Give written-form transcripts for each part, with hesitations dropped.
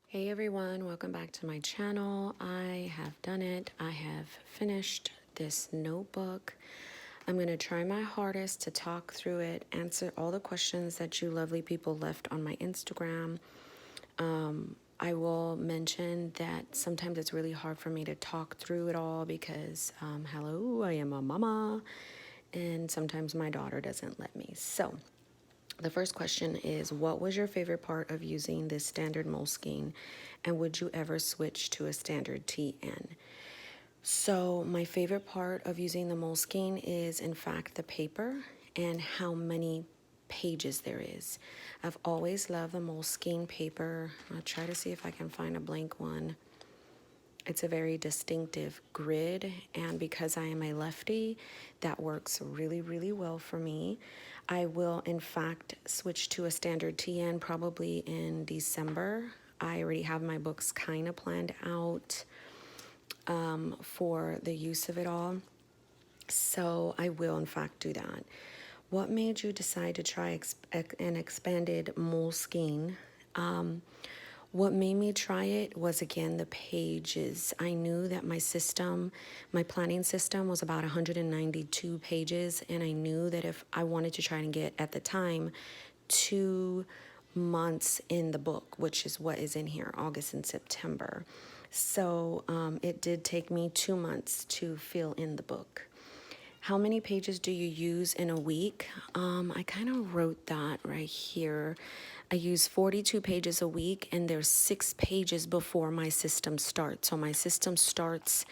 Hey everyone, welcome back to my channel. I have done it. I have finished this notebook. I'm going to try my hardest to talk through it, answer all the questions that you lovely people left on my Instagram. I will mention that sometimes it's really hard for me to talk through it all because, hello, I am a mama, and sometimes my daughter doesn't let me. So, the first question is, what was your favorite part of using this standard Moleskine, and would you ever switch to a standard TN? So my favorite part of using the Moleskine is in fact the paper and how many pages there is. I've always loved the Moleskine paper. I'll try to see if I can find a blank one. It's a very distinctive grid, and because I am a lefty, that works really, really well for me. I will, in fact, switch to a standard TN probably in December. I already have my books kind of planned out for the use of it all. So I will, in fact, do that. What made you decide to try an expanded Moleskine? What made me try it was, again, the pages. I knew that my planning system was about 192 pages, and I knew that if I wanted to try and get, at the time, 2 months in the book, which is what is in here, August and September. So it did take me 2 months to fill in the book. How many pages do you use in a week? I kind of wrote that right here. I use 42 pages a week, and there's 6 pages before my system starts. So my system starts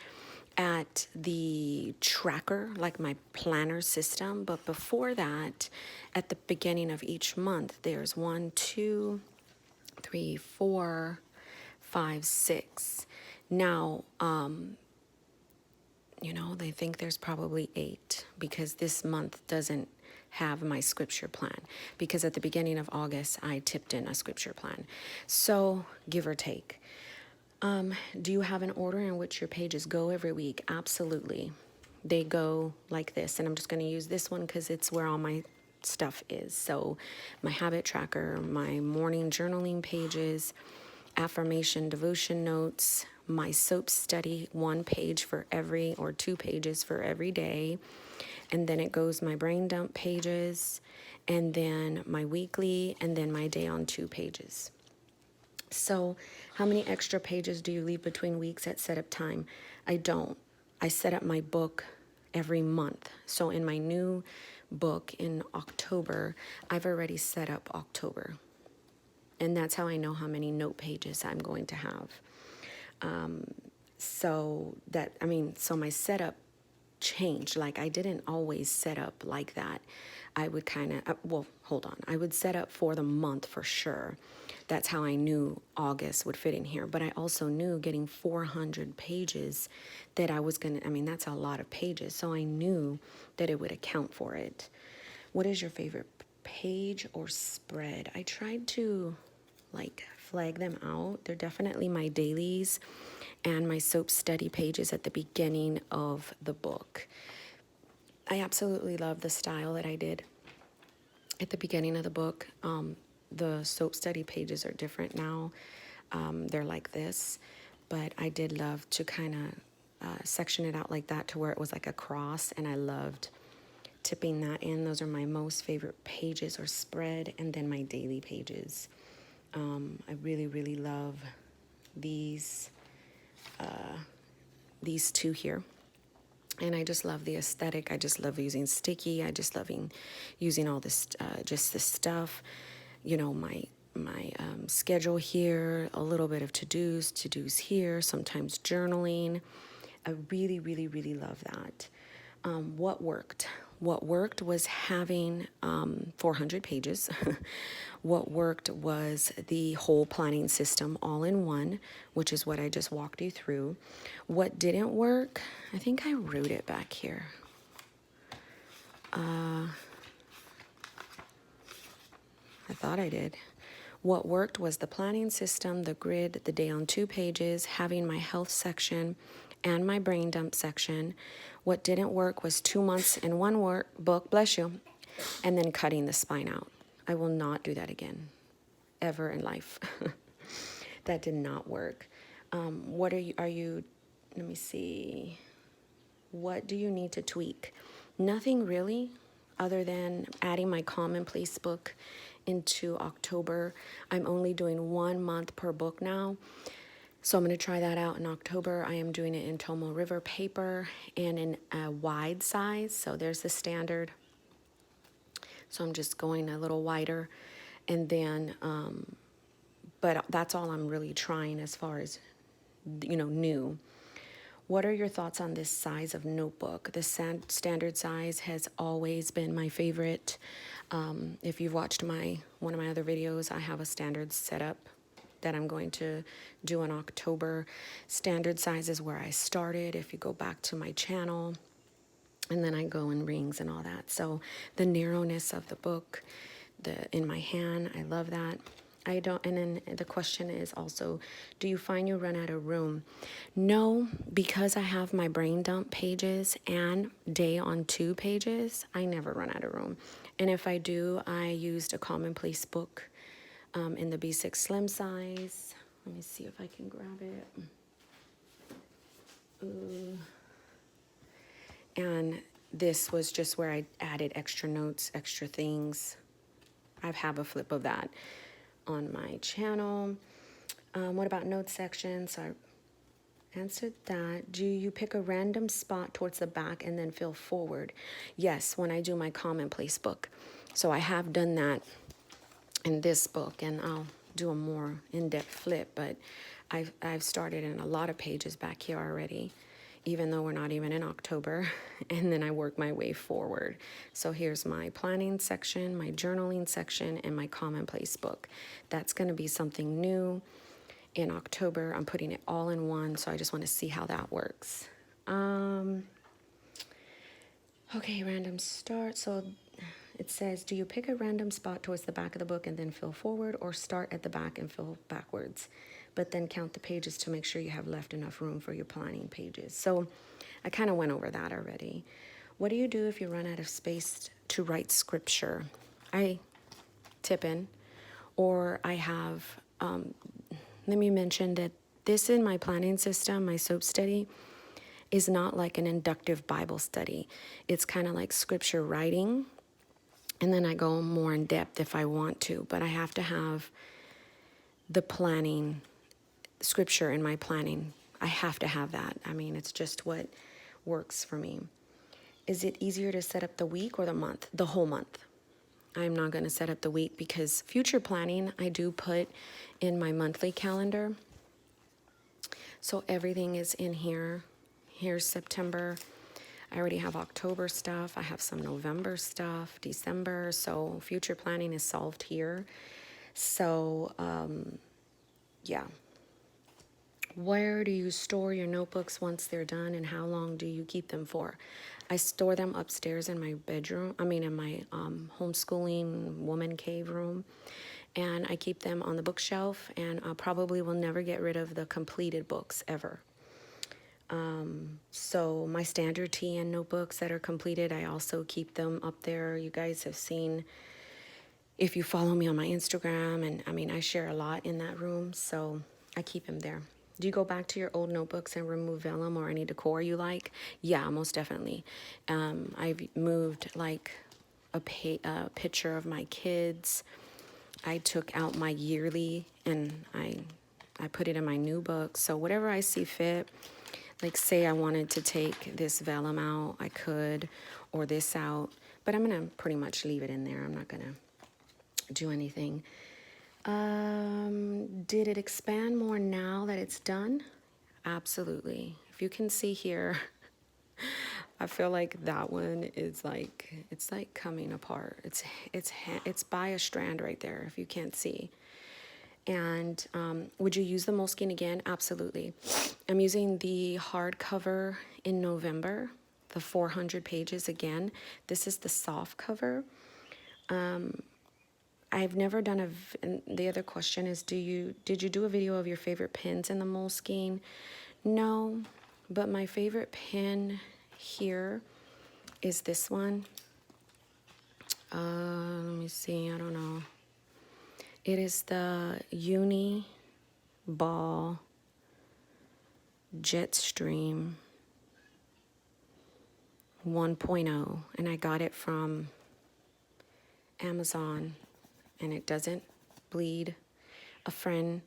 at the tracker, like my planner system. But before that, at the beginning of each month, there's 1, 2, 3, 4, 5, 6. Now, they think there's probably 8 because this month doesn't have my scripture plan, because at the beginning of August, I tipped in a scripture plan. So give or take. Do you have an order in which your pages go every week? Absolutely. They go like this, and I'm just going to use this one because it's where all my stuff is. So my habit tracker, my morning journaling pages, affirmation devotion notes, my soap study, 1 page for every, or 2 pages for every day. And then it goes my brain dump pages, and then my weekly, and then my day on 2 pages. So how many extra pages do you leave between weeks at setup time? I don't. I set up my book every month. So in my new book in October, I've already set up October. And that's how I know how many note pages I'm going to have. So my setup changed. Like, I didn't always set up like that. I would I would set up for the month for sure. That's how I knew August would fit in here. But I also knew getting 400 pages that I was that's a lot of pages. So I knew that it would account for it. What is your favorite page or spread? I tried to flag them out. They're definitely my dailies and my soap study pages at the beginning of the book. I absolutely love the style that I did at the beginning of the book. The soap study pages are different now. They're like this, but I did love to kind of section it out like that to where it was like a cross, and I loved tipping that in. Those are my most favorite pages or spread, and then my daily pages. I really, really love these 2 here. And I just love the aesthetic. I just love using sticky. I just love using all this, just this stuff. My schedule here, a little bit of to-dos here, sometimes journaling. I really, really, really love that. What worked? What worked was having 400 pages. What worked was the whole planning system all in one, which is what I just walked you through. What didn't work, I think I wrote it back here. I thought I did. What worked was the planning system, the grid, the day on 2 pages, having my health section and my brain dump section. What didn't work was 2 months in one book, bless you, and then cutting the spine out. I will not do that again, ever in life. That did not work. What are you, let me see. What do you need to tweak? Nothing really, other than adding my commonplace book into October. I'm only doing 1 month per book now. So I'm going to try that out in October. I am doing it in Tomo River paper and in a wide size. So there's the standard. So I'm just going a little wider. And then, but that's all I'm really trying as far as, new. What are your thoughts on this size of notebook? The standard size has always been my favorite. If you've watched one of my other videos, I have a standard setup that I'm going to do in October. Standard size is where I started. If you go back to my channel, and then I go in rings and all that. So the narrowness of the book, in my hand, I love that. I don't, and then the question is also, do you find you run out of room? No, because I have my brain dump pages and day on 2 pages, I never run out of room. And if I do, I used a commonplace book in the B6 slim size. Let me see if I can grab it. And this was just where I added extra notes, extra things. I have a flip of that on my channel. What about notes section? So I answered that. Do you pick a random spot towards the back and then fill forward? Yes, when I do my commonplace book. So I have done that in this book, and I'll do a more in-depth flip, but I've started in a lot of pages back here already, even though we're not even in October, and then I work my way forward. So here's my planning section, my journaling section, and my commonplace book. That's going to be something new in October. I'm putting it all in one, so I just want to see how that works. Okay, random start. So it says, do you pick a random spot towards the back of the book and then fill forward, or start at the back and fill backwards, but then count the pages to make sure you have left enough room for your planning pages? So I kind of went over that already. What do you do if you run out of space to write scripture? I tip in, or I have, let me mention that this in my planning system, my SOAP study, is not like an inductive Bible study. It's kind of like scripture writing. And then I go more in depth if I want to, but I have to have the planning, scripture in my planning. I have to have that. I mean, it's just what works for me. Is it easier to set up the week or the month? The whole month. I'm not going to set up the week because future planning I do put in my monthly calendar. So everything is in here. Here's September. I already have October stuff. I have some November stuff, December. So future planning is solved here. So, yeah. Where do you store your notebooks once they're done, and how long do you keep them for? I store them upstairs in my bedroom. In my homeschooling woman cave room. And I keep them on the bookshelf, and I probably will never get rid of the completed books ever. So my standard TN notebooks that are completed, I also keep them up there. You guys have seen, if you follow me on my Instagram, and I share a lot in that room, so I keep them there. Do you go back to your old notebooks and remove vellum or any decor you like? Yeah, most definitely. I've moved like a picture of my kids. I took out my yearly and I put it in my new book. So whatever I see fit. Like say I wanted to take this vellum out, I could, or this out, but I'm going to pretty much leave it in there. I'm not going to do anything. Did it expand more now that it's done? Absolutely. If you can see here, I feel like that one is like, it's like coming apart. It's by a strand right there, if you can't see. And would you use the Moleskine again? Absolutely. I'm using the hardcover in November, the 400 pages again. This is the soft cover. I've never done and the other question is, did you do a video of your favorite pens in the Moleskine? No, but my favorite pen here is this one. Let me see, I don't know. It is the Uni ball Jetstream 1.0, and I got it from Amazon, and it doesn't bleed. A friend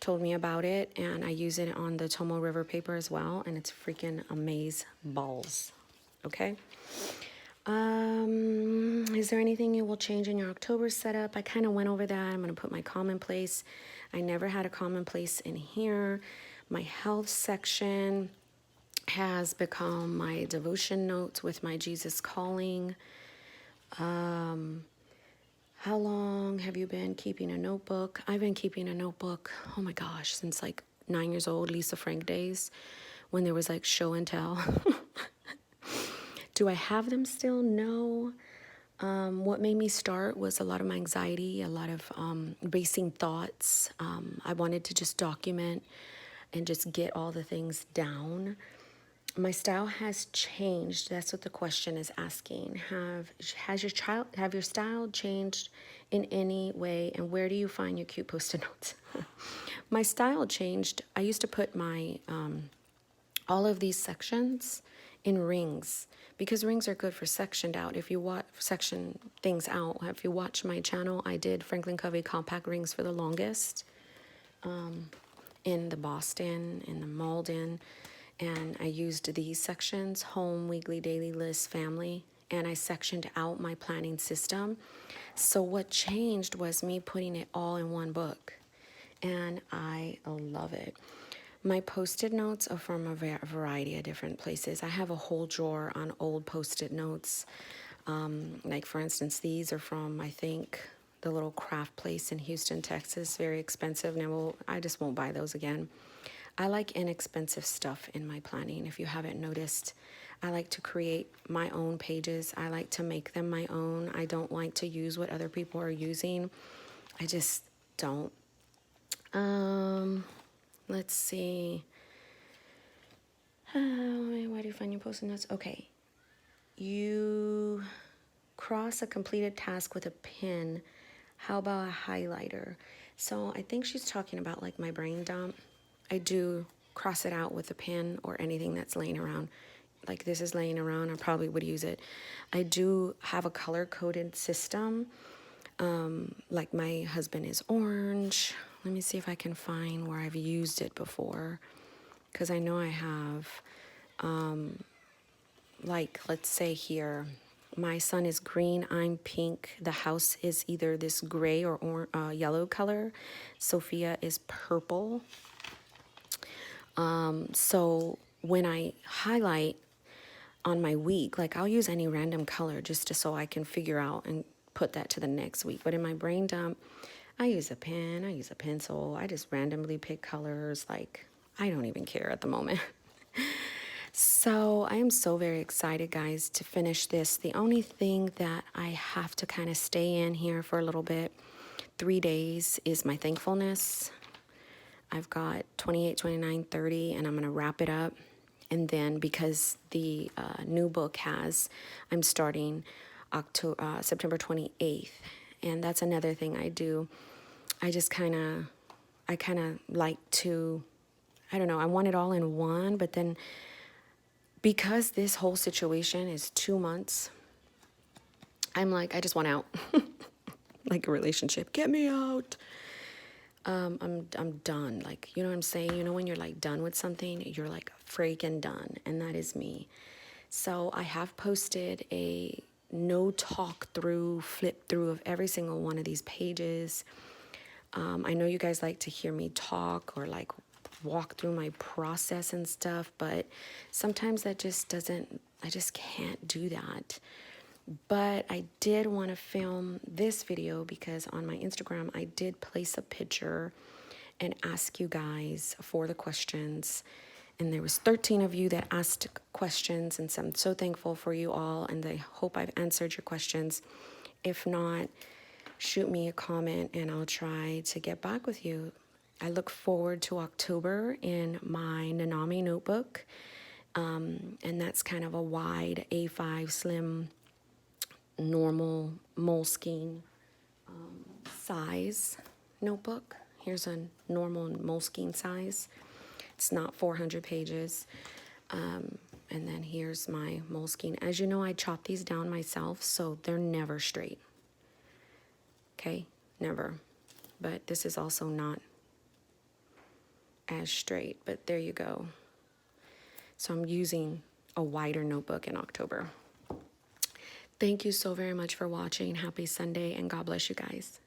told me about it, and I use it on the Tomo River paper as well, and it's freaking amaze balls. Okay. Is there anything you will change in your October setup? I kind of went over that. I'm going to put my commonplace. I never had a commonplace in here. My health section has become my devotion notes with my Jesus calling. How long have you been keeping a notebook? I've been keeping a notebook, oh my gosh, since like 9 years old, Lisa Frank days, when there was like show and tell. Do I have them still? No. What made me start was a lot of my anxiety, a lot of racing thoughts. I wanted to just document and just get all the things down. My style has changed. That's what the question is asking. Have your style changed in any way, and where do you find your cute post-it notes? My style changed. I used to put my all of these sections in rings, because rings are good for sectioned out. If you section things out, if you watch my channel, I did Franklin Covey compact rings for the longest, in the Boston, in the Malden, and I used these sections: home, weekly, daily, list, family, and I sectioned out my planning system. So what changed was me putting it all in one book, and I love it. My post-it notes are from a variety of different places. I have a whole drawer on old post-it notes. Like for instance, these are from, I think, the little craft place in Houston, Texas. Very expensive. Now I just won't buy those again. I like inexpensive stuff in my planning. If you haven't noticed, I like to create my own pages. I like to make them my own. I don't like to use what other people are using. I just don't. Let's see. Where do you find your post-it notes? Okay. You cross a completed task with a pen. How about a highlighter? So I think she's talking about like my brain dump. I do cross it out with a pen or anything that's laying around. Like this is laying around, I probably would use it. I do have a color-coded system. Like my husband is orange. Let me see if I can find where I've used it before, because I know I have. Like, let's say here, my son is green, I'm pink. The house is either this gray or yellow color. Sophia is purple. So when I highlight on my week, like I'll use any random color just so I can figure out and put that to the next week. But in my brain dump, I use a pen, I use a pencil, I just randomly pick colors. Like, I don't even care at the moment. So I am so very excited, guys, to finish this. The only thing that I have to kind of stay in here for a little bit, 3 days, is my thankfulness. I've got 28, 29, 30, and I'm going to wrap it up. And then because the new book I'm starting September 28th. And that's another thing I do. I kind of like to, I don't know, I want it all in one, but then because this whole situation is 2 months, I'm like, I just want out. Like a relationship, get me out. I'm done. Like, you know what I'm saying? You know when you're like done with something, you're like freaking done, and that is me. So I have posted a no talk through, flip through of every single one of these pages. I know you guys like to hear me talk or like walk through my process and stuff, but sometimes that just doesn't, I just can't do that. But I did want to film this video because on my Instagram, I did place a picture and ask you guys for the questions. And there was 13 of you that asked questions, and so I'm so thankful for you all, and I hope I've answered your questions. If not, shoot me a comment and I'll try to get back with you. I look forward to October in my Nanami notebook. And that's kind of a wide A5 slim normal Moleskine size notebook. Here's a normal Moleskine size. It's not 400 pages. And then here's my Moleskine. As you know, I chop these down myself, so they're never straight. Okay, never. But this is also not as straight, but there you go. So I'm using a wider notebook in October. Thank you so very much for watching. Happy Sunday, and God bless you guys.